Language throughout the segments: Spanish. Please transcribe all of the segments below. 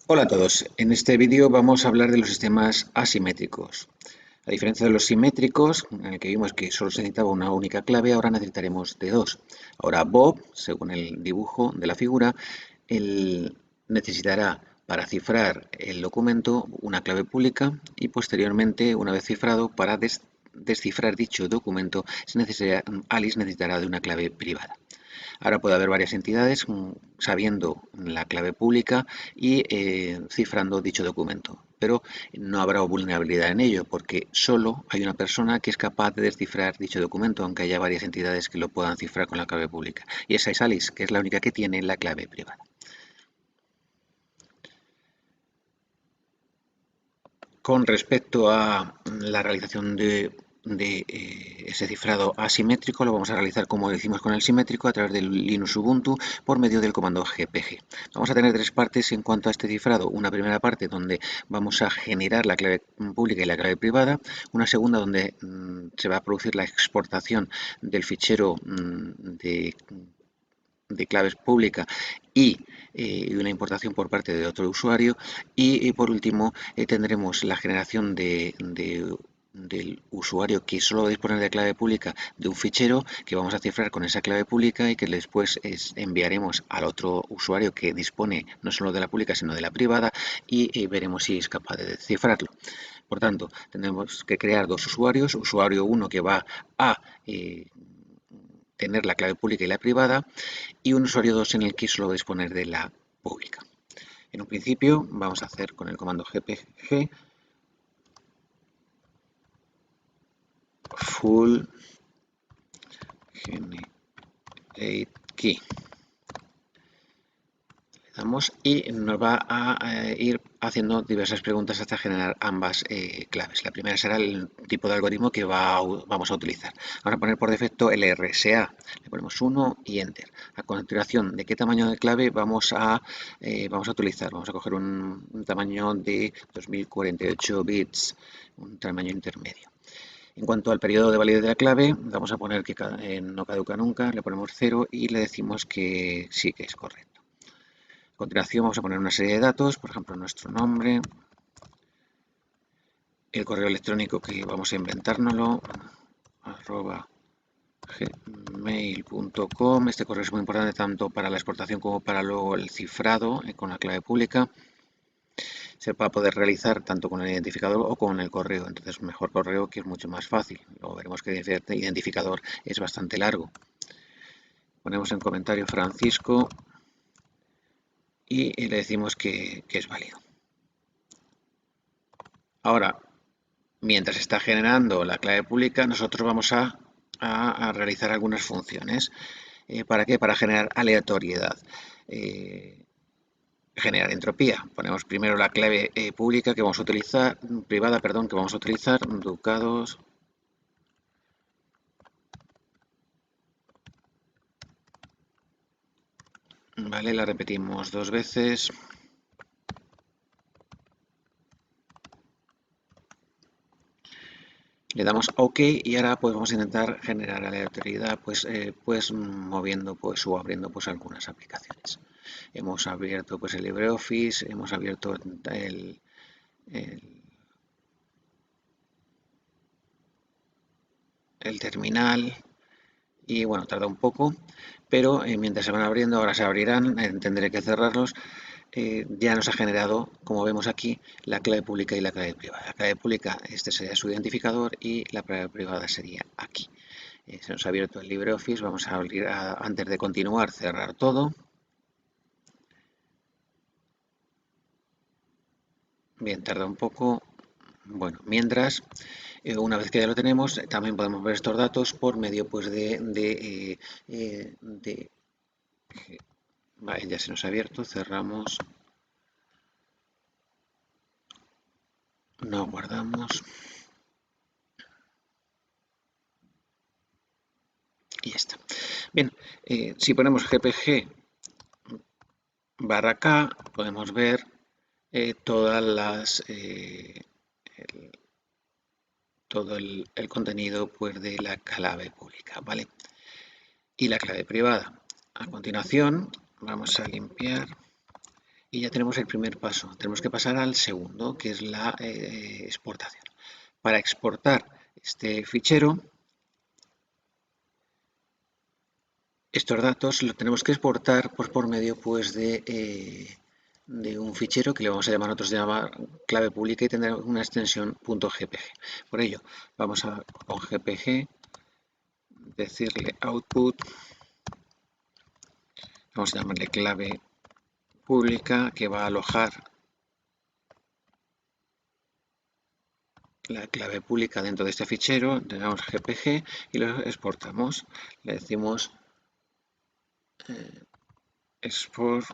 Hola a todos, en este vídeo vamos a hablar de los sistemas asimétricos. A diferencia de los simétricos, en el que vimos que solo se necesitaba una única clave, ahora necesitaremos de dos. Ahora Bob, según el dibujo de la figura, él necesitará para cifrar el documento una clave pública y posteriormente, una vez cifrado, para descifrar dicho documento, Alice necesitará de una clave privada. Ahora puede haber varias entidades sabiendo la clave pública y cifrando dicho documento, pero no habrá vulnerabilidad en ello porque solo hay una persona que es capaz de descifrar dicho documento, aunque haya varias entidades que lo puedan cifrar con la clave pública. Y esa es Alice, que es la única que tiene la clave privada. Con respecto a la realización de ese cifrado asimétrico, lo vamos a realizar como lo hicimos con el simétrico a través del Linux Ubuntu por medio del comando gpg. Vamos a tener tres partes en cuanto a este cifrado. Una primera parte donde vamos a generar la clave pública y la clave privada. Una segunda donde se va a producir la exportación del fichero de claves pública y una importación por parte de otro usuario y por último tendremos la generación del usuario que solo va a disponer de clave pública de un fichero que vamos a cifrar con esa clave pública y que después enviaremos al otro usuario que dispone no solo de la pública sino de la privada y veremos si es capaz de descifrarlo. Por tanto, tenemos que crear dos usuarios, usuario 1 que va a tener la clave pública y la privada y un usuario 2 en el que solo va a disponer de la pública. En un principio vamos a hacer con el comando gpg full generate key. Damos y nos va a ir haciendo diversas preguntas hasta generar ambas claves. La primera será el tipo de algoritmo que vamos a utilizar. Vamos a poner por defecto el RSA. Le ponemos 1 y Enter. A continuación, ¿de qué tamaño de clave vamos a utilizar? Vamos a coger un tamaño de 2048 bits, un tamaño intermedio. En cuanto al periodo de validez de la clave, vamos a poner que no caduca nunca, le ponemos 0 y le decimos que sí que es correcto. A continuación vamos a poner una serie de datos, por ejemplo nuestro nombre, el correo electrónico que vamos a inventárnoslo, @gmail.com. Este correo es muy importante tanto para la exportación como para luego el cifrado con la clave pública. Se va a poder realizar tanto con el identificador o con el correo, entonces mejor correo que es mucho más fácil. Luego veremos que el identificador es bastante largo. Ponemos en comentario Francisco y le decimos que es válido. Ahora, mientras está generando la clave pública, nosotros vamos a realizar algunas funciones. ¿Para qué? Para generar aleatoriedad. Generar entropía. Ponemos primero la clave pública que vamos a utilizar, privada, perdón, que vamos a utilizar, ducados. Vale, la repetimos dos veces. Le damos OK y ahora pues vamos a intentar generar aleatoriedad pues moviendo pues o abriendo pues algunas aplicaciones. Hemos abierto pues el LibreOffice, hemos abierto el terminal y bueno, tarda un poco, pero mientras se van abriendo, ahora se abrirán, tendré que cerrarlos. Ya nos ha generado, como vemos aquí, la clave pública y la clave privada. La clave pública, este sería su identificador y la clave privada sería aquí. Se nos ha abierto el LibreOffice, vamos a abrir, antes de continuar, cerrar todo. Bien, tarda un poco. Bueno, mientras, una vez que ya lo tenemos, también podemos ver estos datos por medio pues, Vale, ya se nos ha abierto, cerramos, no guardamos y ya está. Bien, si ponemos gpg /k, podemos ver todas todo el contenido pues, de la clave pública, ¿vale? Y la clave privada. A continuación, vamos a limpiar Y ya tenemos el primer paso. Tenemos que pasar al segundo, que es la exportación. Para exportar este fichero, estos datos los tenemos que exportar por medio pues, de un fichero que le vamos a llamar, nosotros llamar clave pública y tendrá una extensión .gpg. Por ello, vamos a con gpg decirle output, vamos a llamarle clave pública que va a alojar la clave pública dentro de este fichero, le damos gpg y lo exportamos. Le decimos export.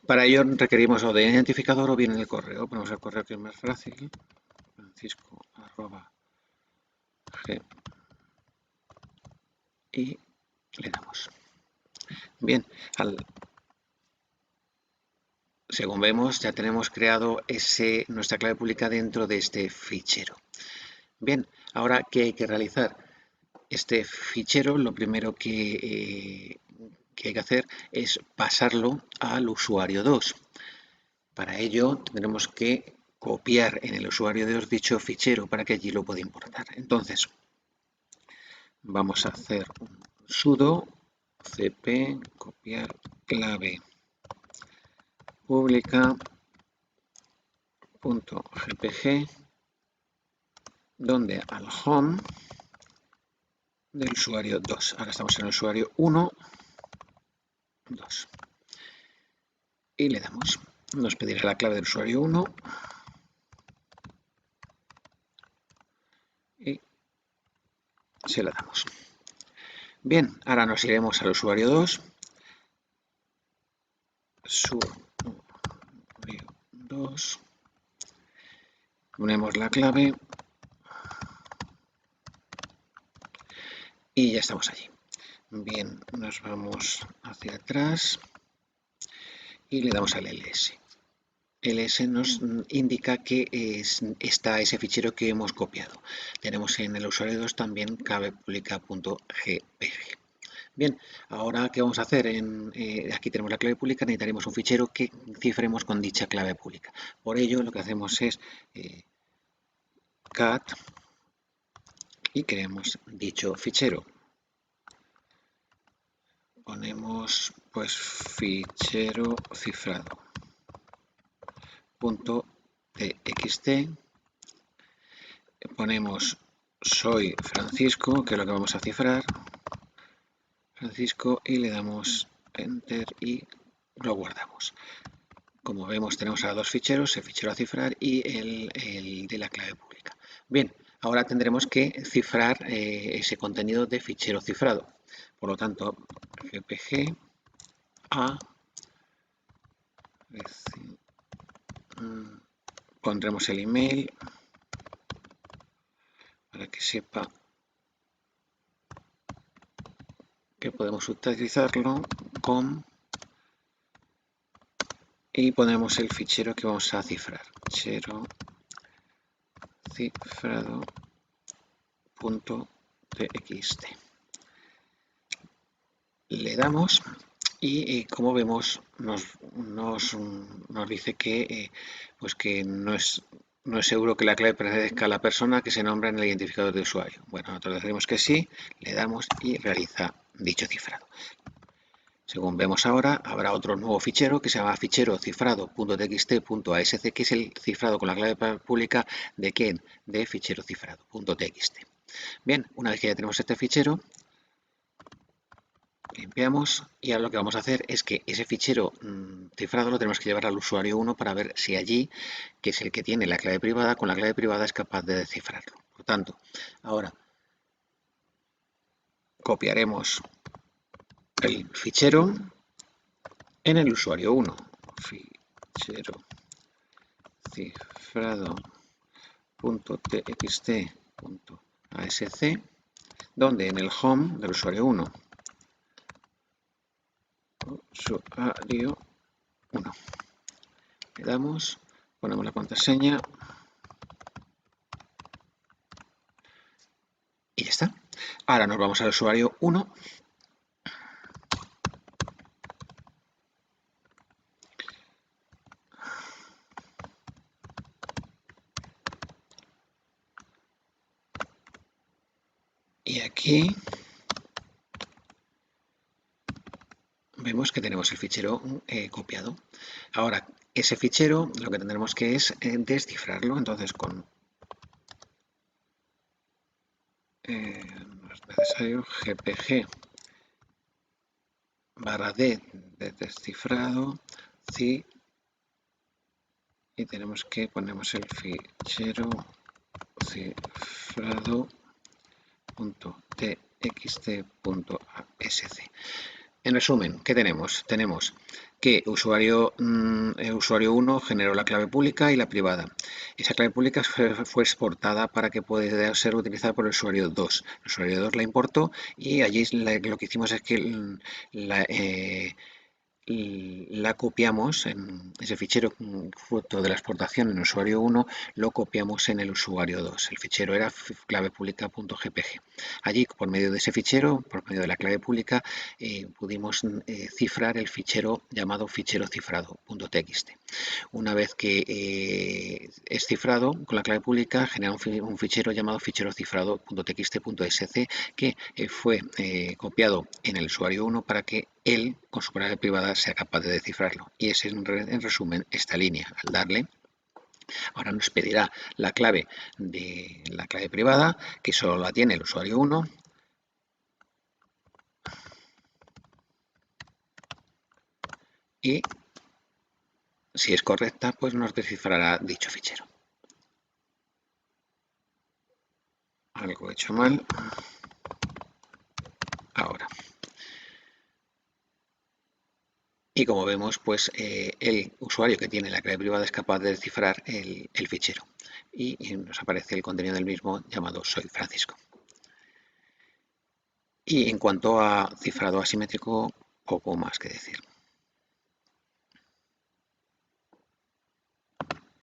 Para ello requerimos o de identificador o bien en el correo. Ponemos el correo que es más fácil, francisco@g, y le damos. Bien, según vemos ya tenemos creado nuestra clave pública dentro de este fichero. Bien, ahora ¿qué hay que realizar? Este fichero lo primero que hay que hacer es pasarlo al usuario 2. Para ello tendremos que copiar en el usuario 2 dicho fichero para que allí lo pueda importar. Entonces, vamos a hacer un sudo cp copiar clave pública .gpg, donde al home del usuario 2. Ahora estamos en el usuario 1, 2. Y le damos. Nos pedirá la clave del usuario 1. Y se la damos. Bien, ahora nos iremos al usuario 2. Usuario 2. Ponemos la clave. Y ya estamos allí. Bien, nos vamos hacia atrás y le damos al ls. ls nos indica que está ese fichero que hemos copiado. Tenemos en el usuario 2 también clave pública.gpg. Bien, ahora ¿qué vamos a hacer? Aquí tenemos la clave pública, necesitaremos un fichero que cifremos con dicha clave pública. Por ello lo que hacemos es cat y creamos dicho fichero. Ponemos pues fichero cifrado .txt, ponemos soy Francisco, que es lo que vamos a cifrar, Francisco, y le damos enter y lo guardamos. Como vemos tenemos ahora dos ficheros, el fichero a cifrar y el de la clave pública. Bien, ahora tendremos que cifrar ese contenido de fichero cifrado. Por lo tanto, gpg a pondremos el email para que sepa que podemos utilizarlo con y ponemos el fichero que vamos a cifrar, fichero cifrado.txt. Le damos y como vemos nos dice que, pues que no es seguro que la clave pertenezca a la persona que se nombra en el identificador de usuario. Bueno, nosotros decimos que sí, le damos y realiza dicho cifrado. Según vemos ahora, habrá otro nuevo fichero que se llama fichero cifrado.txt.asc, que es el cifrado con la clave pública de ¿quién? De fichero cifrado.txt. Bien, una vez que ya tenemos este fichero, limpiamos y ahora lo que vamos a hacer es que ese fichero cifrado lo tenemos que llevar al usuario 1 para ver si allí, que es el que tiene la clave privada, con la clave privada es capaz de descifrarlo. Por tanto, ahora copiaremos el fichero en el usuario 1. Fichero cifrado.txt.asc, donde en el home del usuario 1, le damos, ponemos la contraseña y ya está. Ahora nos vamos al usuario 1 aquí vemos que tenemos el fichero copiado. Ahora, ese fichero lo que tendremos que es descifrarlo. Entonces, con no es necesario gpg /d de descifrado, sí, y tenemos que ponemos el fichero cifrado.txt.asc. En resumen, ¿qué tenemos? Tenemos que usuario 1 generó la clave pública y la privada. Esa clave pública fue exportada para que pueda ser utilizada por el usuario 2. El usuario 2 la importó y allí lo que hicimos es que la copiamos en ese fichero fruto de la exportación en el usuario 1, lo copiamos en el usuario 2. El fichero era clavepublica.gpg. Allí, por medio de ese fichero, por medio de la clave pública, pudimos cifrar el fichero llamado fichero cifrado.txt. Una vez que es cifrado con la clave pública, genera un fichero llamado fichero cifrado.txt.sc que fue copiado en el usuario 1 para que él, con su clave privada, sea capaz de descifrarlo. Y ese es en resumen esta línea. Al darle, ahora nos pedirá la clave de la clave privada, que solo la tiene el usuario 1. Y si es correcta, pues nos descifrará dicho fichero. Algo he hecho mal. Ahora. Y como vemos, pues el usuario que tiene la clave privada es capaz de descifrar el fichero. Y nos aparece el contenido del mismo llamado Soy Francisco. Y en cuanto a cifrado asimétrico, poco más que decir.